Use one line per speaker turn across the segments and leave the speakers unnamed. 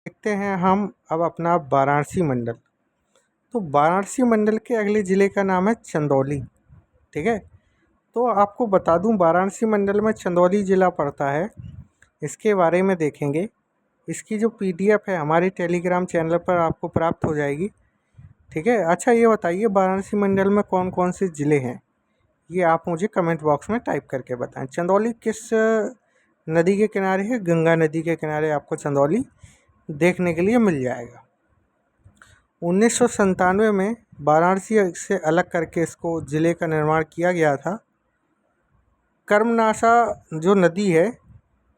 देखते हैं हम अब अपना वाराणसी मंडल। तो वाराणसी मंडल के अगले ज़िले का नाम है चंदौली। ठीक है। तो आपको बता दूं, वाराणसी मंडल में चंदौली ज़िला पड़ता है। इसके बारे में देखेंगे। इसकी जो पीडीएफ है हमारे टेलीग्राम चैनल पर आपको प्राप्त हो जाएगी। ठीक है। अच्छा, ये बताइए वाराणसी मंडल में कौन कौन से ज़िले हैं, ये आप मुझे कमेंट बॉक्स में टाइप करके बताएं। चंदौली किस नदी के किनारे है? गंगा नदी के किनारे आपको चंदौली देखने के लिए मिल जाएगा। 1997 में वाराणसी से अलग करके इसको ज़िले का निर्माण किया गया था। कर्मनाशा जो नदी है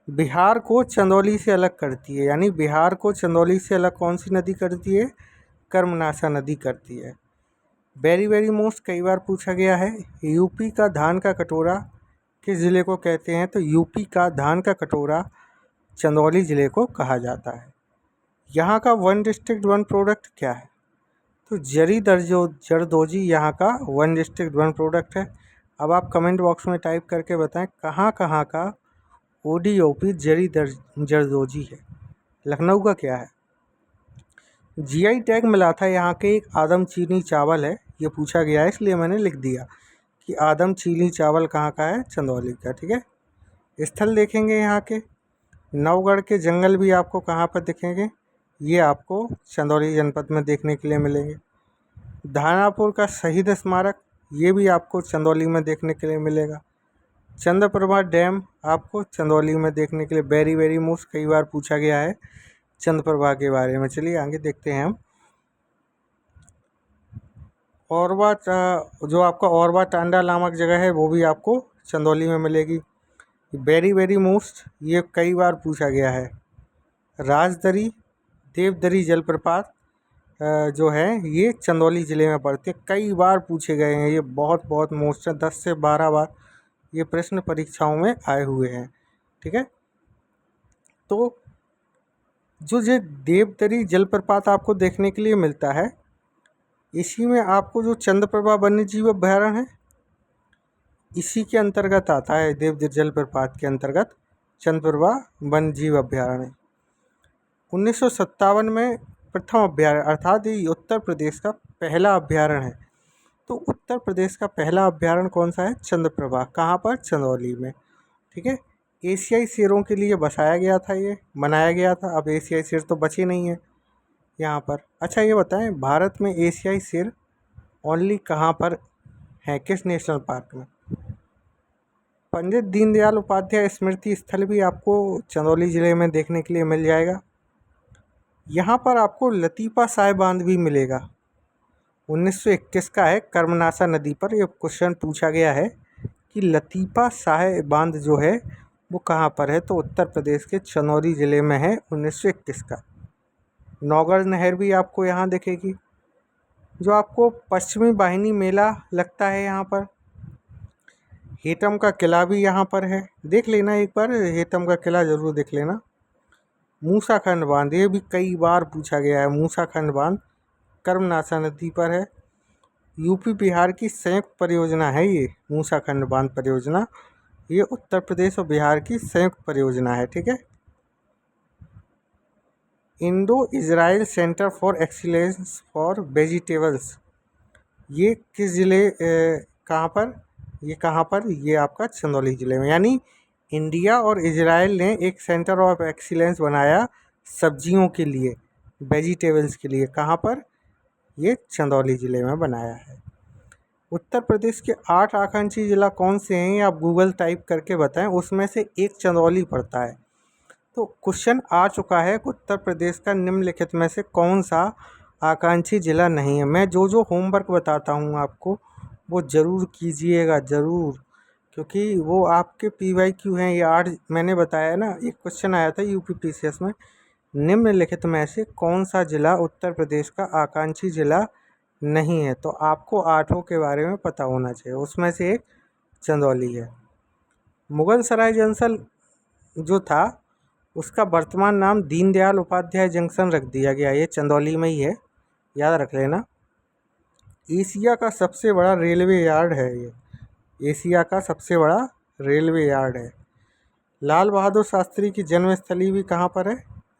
बिहार को चंदौली से अलग करती है, यानी बिहार को चंदौली से अलग कौन सी नदी करती है? कर्मनाशा नदी करती है। वेरी वेरी मोस्ट कई बार पूछा गया है। यूपी का धान का कटोरा किस ज़िले को कहते हैं? तो यूपी का धान का कटोरा चंदौली ज़िले को कहा जाता है। यहाँ का वन डिस्ट्रिक्ट वन प्रोडक्ट क्या है? तो जरदोजी यहाँ का वन डिस्ट्रिक्ट वन प्रोडक्ट है। अब आप कमेंट बॉक्स में टाइप करके बताएं कहाँ कहाँ का ओडीओपी जरदोजी है। लखनऊ का क्या है? जीआई टैग मिला था यहाँ के एक आदम चीनी चावल है। ये पूछा गया है इसलिए मैंने लिख दिया कि आदम चीनी चावल कहाँ का है? चंदौली का। ठीक है। स्थल देखेंगे यहाँ के। नवगढ़ के जंगल भी आपको कहाँ पर दिखेंगे? ये आपको चंदौली जनपद में देखने के लिए मिलेंगे। धानापुर का शहीद स्मारक, ये भी आपको चंदौली में देखने के लिए मिलेगा। चंद्रप्रभा डैम आपको चंदौली में देखने के लिए वेरी वेरी मोस्ट कई बार पूछा गया है चंद्रप्रभा के बारे में। चलिए आगे देखते हैं हम। औरवा जो आपका औरवा टांडा नामक जगह है वो भी आपको चंदौली में मिलेगी। वेरी वेरी मोस्ट ये कई बार पूछा गया है। राजदरी देवदरी जलप्रपात जो है ये चंदौली ज़िले में पड़ते हैं। कई बार पूछे गए हैं, ये बहुत बहुत मोस्ट है। 10 से 12 बार ये प्रश्न परीक्षाओं में आए हुए हैं। ठीक है। तो जो ये देवदरी जलप्रपात आपको देखने के लिए मिलता है, इसी में आपको जो चंद्रप्रभा वन्य जीव अभयारण्य है इसी के अंतर्गत आता है। देवदरी जलप्रपात के अंतर्गत चंद्रप्रभा वन्य जीव अभयारण्य 1957 में प्रथम अभयारण्य, अर्थात ये उत्तर प्रदेश का पहला अभयारण्य है। तो उत्तर प्रदेश का पहला अभयारण्य कौन सा है? चंद्रप्रभा। कहाँ पर? चंदौली में। ठीक है। एशियाई शेरों के लिए बसाया गया था, ये बनाया गया था। अब एशियाई शेर तो बचे नहीं है यहाँ पर। अच्छा, ये बताएं भारत में एशियाई शेर ओनली कहाँ पर है, किस नेशनल पार्क में? पंडित दीनदयाल उपाध्याय स्मृति स्थल भी आपको चंदौली ज़िले में देखने के लिए मिल जाएगा। यहाँ पर आपको लतीफ़ा शाह बांध भी मिलेगा। 1921 का है, कर्मनाशा नदी पर। यह क्वेश्चन पूछा गया है कि लतीफ़ा शाह बांध जो है वो कहाँ पर है? तो उत्तर प्रदेश के चंदौली ज़िले में है, 1921 का। नौगढ़ नहर भी आपको यहाँ दिखेगी। जो आपको पश्चिमी वाहिनी मेला लगता है यहाँ पर। हेतम का किला भी यहाँ पर है, देख लेना एक बार, हेतम का किला ज़रूर देख लेना। मूसाखंड बांध, ये भी कई बार पूछा गया है। मूसाखंड बांध कर्मनाशा नदी पर है। यूपी बिहार की संयुक्त परियोजना है ये मूसाखंड बांध परियोजना। ये उत्तर प्रदेश और बिहार की संयुक्त परियोजना है। ठीक है। Indo Israel centre for excellence for vegetables, ये किस ज़िले कहाँ पर? ये कहाँ पर? ये आपका चंदौली ज़िले में। यानी इंडिया और इजराइल ने एक सेंटर ऑफ एक्सीलेंस बनाया सब्जियों के लिए, वेजिटेबल्स के लिए। कहाँ पर? ये चंदौली ज़िले में बनाया है। उत्तर प्रदेश के 8 आकांक्षी ज़िला कौन से हैं? आप गूगल टाइप करके बताएं। उसमें से एक चंदौली पड़ता है। तो क्वेश्चन आ चुका है, उत्तर प्रदेश का निम्नलिखित में से कौन सा आकांक्षी ज़िला नहीं है। मैं जो होमवर्क बताता हूँ आपको वो ज़रूर कीजिएगा, ज़रूर, क्योंकि वो आपके PYQ हैं। ये 8 मैंने बताया ना, एक क्वेश्चन आया था UPPCS में, निम्नलिखित में से कौन सा ज़िला उत्तर प्रदेश का आकांक्षी ज़िला नहीं है? तो आपको 8 के बारे में पता होना चाहिए। उसमें से एक चंदौली है। मुगल सराय जंक्शन जो था उसका वर्तमान नाम दीनदयाल उपाध्याय जंक्शन रख दिया गया। ये चंदौली में ही है, याद रख लेना। एशिया का सबसे बड़ा रेलवे यार्ड है ये, एशिया का सबसे बड़ा रेलवे यार्ड है। लाल बहादुर शास्त्री की जन्मस्थली भी कहाँ पर है?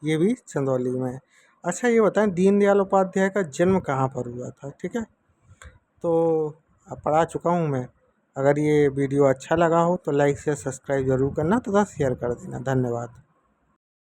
ये भी चंदौली में है। अच्छा ये बताएं दीनदयाल उपाध्याय का जन्म कहाँ पर हुआ था? ठीक है, तो अब पढ़ा चुका हूँ मैं। अगर ये वीडियो अच्छा लगा हो तो लाइक शेयर सब्सक्राइब ज़रूर करना तथा शेयर कर देना। धन्यवाद।